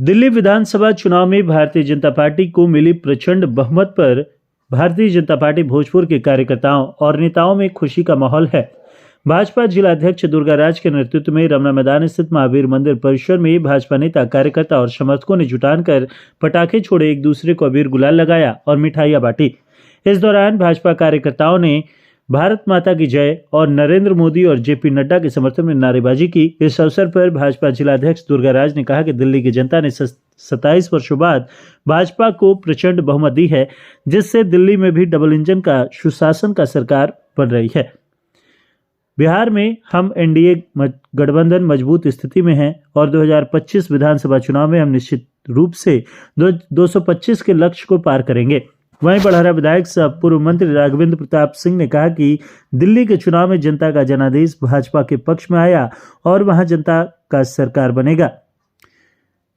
दिल्ली विधानसभा चुनाव में भारतीय जनता पार्टी को मिली प्रचंड बहुमत पर भारतीय जनता पार्टी भोजपुर के कार्यकर्ताओं और नेताओं में खुशी का माहौल है। भाजपा जिला अध्यक्ष दुर्गाराज के नेतृत्व में रमना मैदान स्थित महावीर मंदिर परिसर में भाजपा नेता, कार्यकर्ता और समर्थकों ने जुटान कर पटाखे छोड़े, एक दूसरे को अबीर गुलाल लगाया और मिठाइयां बांटी। इस दौरान भाजपा कार्यकर्ताओं ने भारत माता की जय और नरेंद्र मोदी और जेपी नड्डा के समर्थन में नारेबाजी की। इस अवसर पर भाजपा जिलाध्यक्ष दुर्गाराज ने कहा कि दिल्ली की जनता ने 27 वर्षों बाद भाजपा को प्रचंड बहुमत दी है, जिससे दिल्ली में भी डबल इंजन का सुशासन का सरकार बन रही है। बिहार में हम एनडीए गठबंधन मजबूत स्थिति में है और 2025 विधानसभा चुनाव में हम निश्चित रूप से 225 के लक्ष्य को पार करेंगे। वहीं बड़हरा विधायक सह पूर्व मंत्री राघवेंद्र प्रताप सिंह ने कहा कि दिल्ली के चुनाव में जनता का जनादेश भाजपा के पक्ष में आया और वहां जनता का सरकार बनेगा।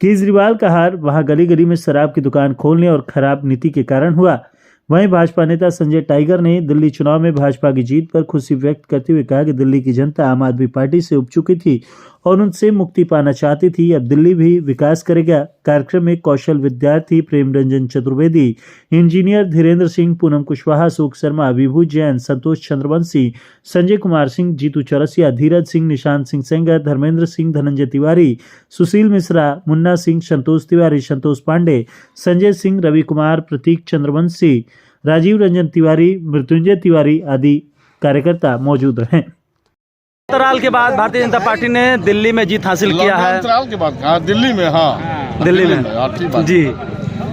केजरीवाल का हार वहां गली गली में शराब की दुकान खोलने और खराब नीति के कारण हुआ। वहीं भाजपा नेता संजय टाइगर ने दिल्ली चुनाव में भाजपा की जीत पर खुशी व्यक्त करते हुए कहा कि दिल्ली की जनता आम आदमी पार्टी से उब चुकी थी और उनसे मुक्ति पाना चाहती थी। अब दिल्ली भी विकास करेगा। कार्यक्रम में कौशल विद्यार्थी प्रेम रंजन चतुर्वेदी, इंजीनियर धीरेन्द्र सिंह, पूनम कुशवाहा, अशोक शर्मा, विभू जैन, संतोष चंद्रवंशी, संजय कुमार सिंह, जीतू चौरसिया, धीरज सिंह, निशांत सिंह सेंगर, धर्मेंद्र सिंह, धनंजय तिवारी, सुशील मिश्रा, मुन्ना सिंह, संतोष तिवारी, संतोष पांडे, संजय सिंह, रवि कुमार, प्रतीक चंद्रवंशी, राजीव रंजन तिवारी, मृत्युंजय तिवारी आदि कार्यकर्ता मौजूद रहे। अंतराल के बाद भारतीय जनता पार्टी ने दिल्ली में जीत हासिल किया है। अंतराल के बाद दिल्ली में, हाँ दिल्ली में जी,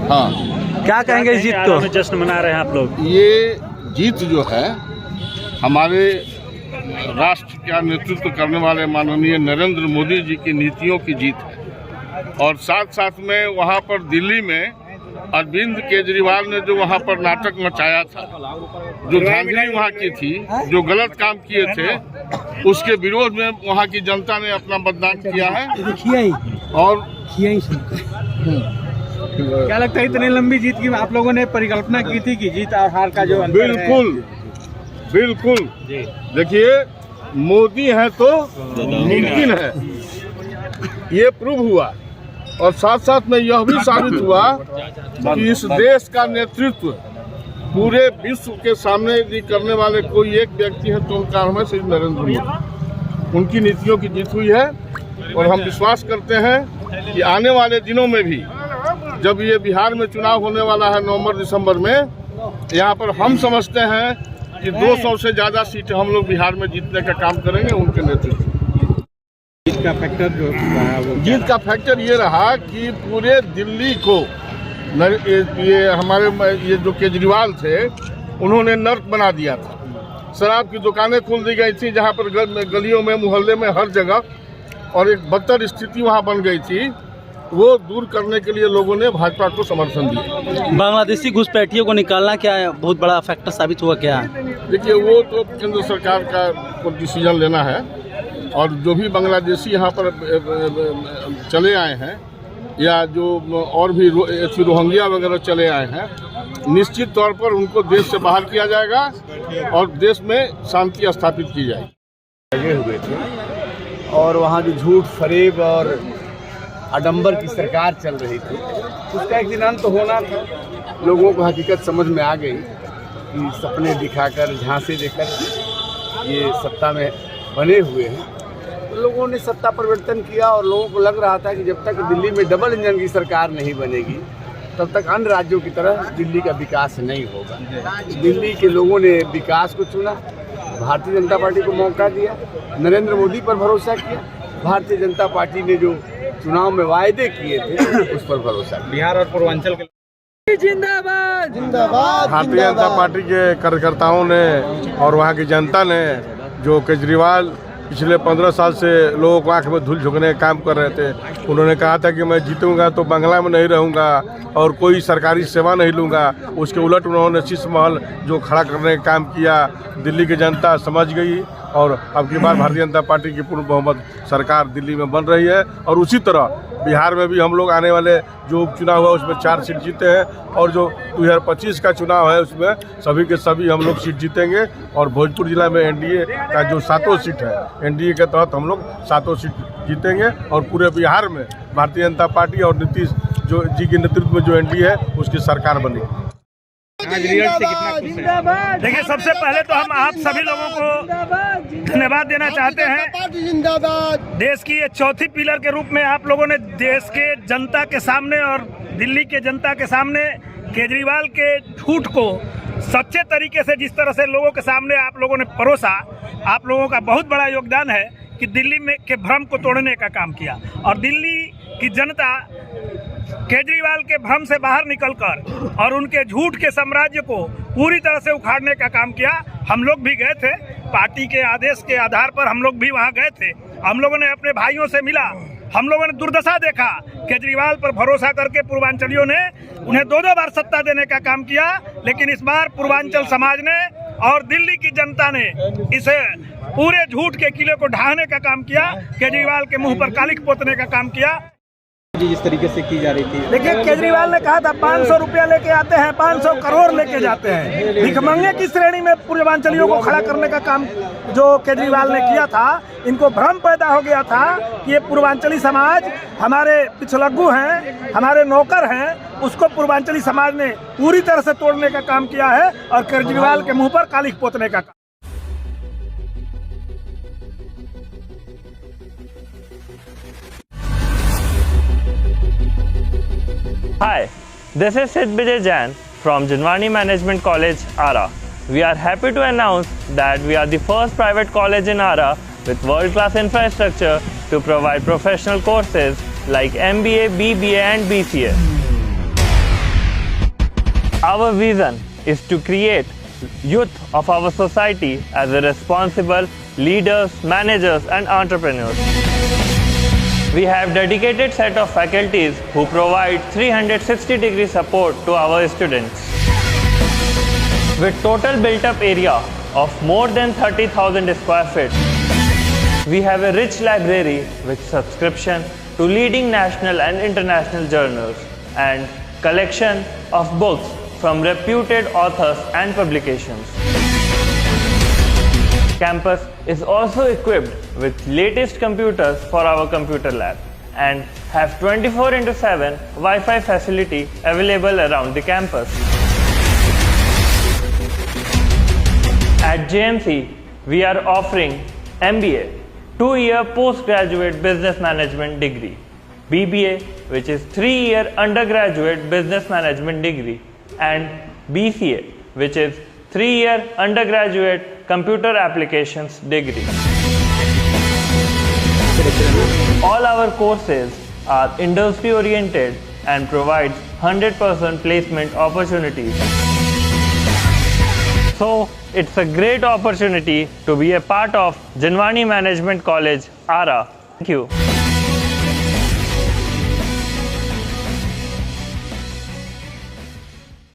हाँ क्या कहेंगे इस जीत को? जश्न मना रहे हैं आप लोग। ये जीत जो है हमारे राष्ट्र का नेतृत्व करने वाले माननीय नरेंद्र मोदी जी की नीतियों की जीत है और साथ साथ में वहाँ पर दिल्ली में अरविंद केजरीवाल ने जो वहाँ पर नाटक मचाया था, जो धांधली वहाँ की थी, जो गलत काम किए थे, उसके विरोध में वहाँ की जनता ने अपना मतदान किया है। और क्या लगता है इतनी लंबी जीत की आप लोगों ने परिकल्पना की थी कि जीत और हार का जो अंतर है? बिल्कुल देखिए, मोदी है तो मुमकिन है, ये प्रूव हुआ। और साथ साथ में यह भी साबित हुआ कि इस देश का नेतृत्व पूरे विश्व के सामने यदि करने वाले कोई एक व्यक्ति है तो उनका नाम है श्री नरेंद्र मोदी। उनकी नीतियों की जीत हुई है और हम विश्वास करते हैं कि आने वाले दिनों में भी जब ये बिहार में चुनाव होने वाला है नवंबर-दिसंबर में, यहाँ पर हम समझते हैं कि 200 से ज़्यादा सीटें हम लोग बिहार में जीतने का काम करेंगे उनके नेतृत्व। जीत का फैक्टर जो रहा वो जीत का फैक्टर ये रहा कि पूरे दिल्ली को ये हमारे ये जो केजरीवाल थे उन्होंने नर्क बना दिया था। शराब की दुकानें खोल दी गई थी जहाँ पर गलियों में, मोहल्ले में, हर जगह, और एक बदतर स्थिति वहाँ बन गई थी। वो दूर करने के लिए लोगों ने भाजपा को समर्थन दिया। बांग्लादेशी घुसपैठियों को निकालना क्या बहुत बड़ा फैक्टर साबित हुआ क्या? देखिए, वो तो केंद्र सरकार का डिसीजन लेना है और जो भी बांग्लादेशी यहाँ पर चले आए हैं या जो और भी रोहिंग्या वगैरह चले आए हैं, निश्चित तौर पर उनको देश से बाहर किया जाएगा और देश में शांति स्थापित की जाएगी। लगे हुए थे और वहाँ जो झूठ, फरेब और आडंबर की सरकार चल रही थी, उसका एक दिन अंत होना था। लोगों को हकीकत समझ में आ गई कि सपने दिखाकर, झांसे देकर ये सत्ता में बने हुए हैं। तो लोगों ने सत्ता परिवर्तन किया और लोगों को लग रहा था कि जब तक दिल्ली में डबल इंजन की सरकार नहीं बनेगी तब तक अन्य राज्यों की तरह दिल्ली का विकास नहीं होगा। दिल्ली के लोगों ने विकास को चुना, भारतीय जनता पार्टी को मौका दिया, नरेंद्र मोदी पर भरोसा किया। भारतीय जनता पार्टी ने जो चुनाव में वायदे किए थे उस पर भरोसा किया। बिहार और पूर्वांचल के जिंदाबाद जिंदाबाद। भारतीय जनता पार्टी के कार्यकर्ताओं ने और वहाँ की जनता ने, जो केजरीवाल पिछले 15 साल से लोगों को आंख में धूल झोंकने का काम कर रहे थे, उन्होंने कहा था कि मैं जीतूंगा तो बंगला में नहीं रहूंगा और कोई सरकारी सेवा नहीं लूंगा। उसके उलट उन्होंने शीश महल जो खड़ा करने का काम किया, दिल्ली की जनता समझ गई और अब की बार भारतीय जनता पार्टी की पूर्ण बहुमत सरकार दिल्ली में बन रही है। और उसी तरह बिहार में भी हम लोग आने वाले जो उपचुनाव हुआ उसमें 4 सीट जीते हैं और जो 2025 का चुनाव है उसमें सभी के सभी हम लोग सीट जीतेंगे। और भोजपुर जिला में एनडीए का जो 7 सीट है, एनडीए के तहत हम लोग 7 सीट जीतेंगे। और पूरे बिहार में भारतीय जनता पार्टी और नीतीश जी के नेतृत्व में जो एनडीए है उसकी सरकार बनेगी। आज रिजल्ट से कितना खुश हैं? देखिए, सबसे पहले तो हम आप सभी लोगों को धन्यवाद देना चाहते हैं। देश की ये चौथी पिलर के रूप में आप लोगों ने देश के जनता के सामने और दिल्ली के जनता के सामने केजरीवाल के झूठ को सच्चे तरीके से जिस तरह से लोगों के सामने आप लोगों ने परोसा, आप लोगों का बहुत बड़ा योगदान है कि दिल्ली में के भ्रम को तोड़ने का काम किया। और दिल्ली की जनता केजरीवाल के भ्रम से बाहर निकलकर और उनके झूठ के साम्राज्य को पूरी तरह से उखाड़ने का काम किया। हम लोग भी गए थे, पार्टी के आदेश के आधार पर हम लोग भी वहां गए थे। हम लोगों ने अपने भाइयों से मिला, हम लोगों ने दुर्दशा देखा। केजरीवाल पर भरोसा करके पूर्वांचलियों ने उन्हें 2-2 बार सत्ता देने का काम किया, लेकिन इस बार पूर्वांचल समाज ने और दिल्ली की जनता ने इसे पूरे झूठ के किले को ढाने का काम किया, केजरीवाल के मुंह पर कालिख पोतने का काम किया। जिस तरीके से की जा रही थी, देखिए, केजरीवाल ने कहा था 500 रुपया लेके आते हैं, 500 करोड़ लेके जाते हैं। भिखमंगे की श्रेणी में पूर्वांचलियों को खड़ा करने का काम जो केजरीवाल ने किया था, इनको भ्रम पैदा हो गया था कि ये पूर्वांचली समाज हमारे पिछलग्गू हैं, हमारे नौकर हैं। उसको पूर्वांचली समाज ने पूरी तरह से तोड़ने का काम किया है और केजरीवाल के मुंह पर कालिख पोतने का काम। Hi, this is Sid Bijay Jain from Jinwani Management College, Ara. We are happy to announce that we are the first private college in Ara with world-class infrastructure to provide professional courses like MBA, BBA and BCA. Our vision is to create youth of our society as a responsible leaders, managers and entrepreneurs. We have dedicated set of faculties who provide 360-degree support to our students. With total built-up area of more than 30,000 square feet, we have a rich library with subscription to leading national and international journals and collection of books from reputed authors and publications. Campus is also equipped with latest computers for our computer lab and have 24/7 Wi-Fi facility available around the campus. At JMC, we are offering MBA, 2-year postgraduate business management degree, BBA, which is 3-year undergraduate business management degree, and BCA, which is 3-year undergraduate computer applications degree. All our courses are industry oriented and provide 100% placement opportunities. So it's a great opportunity to be a part of Jinwani Management College, Ara. Thank you.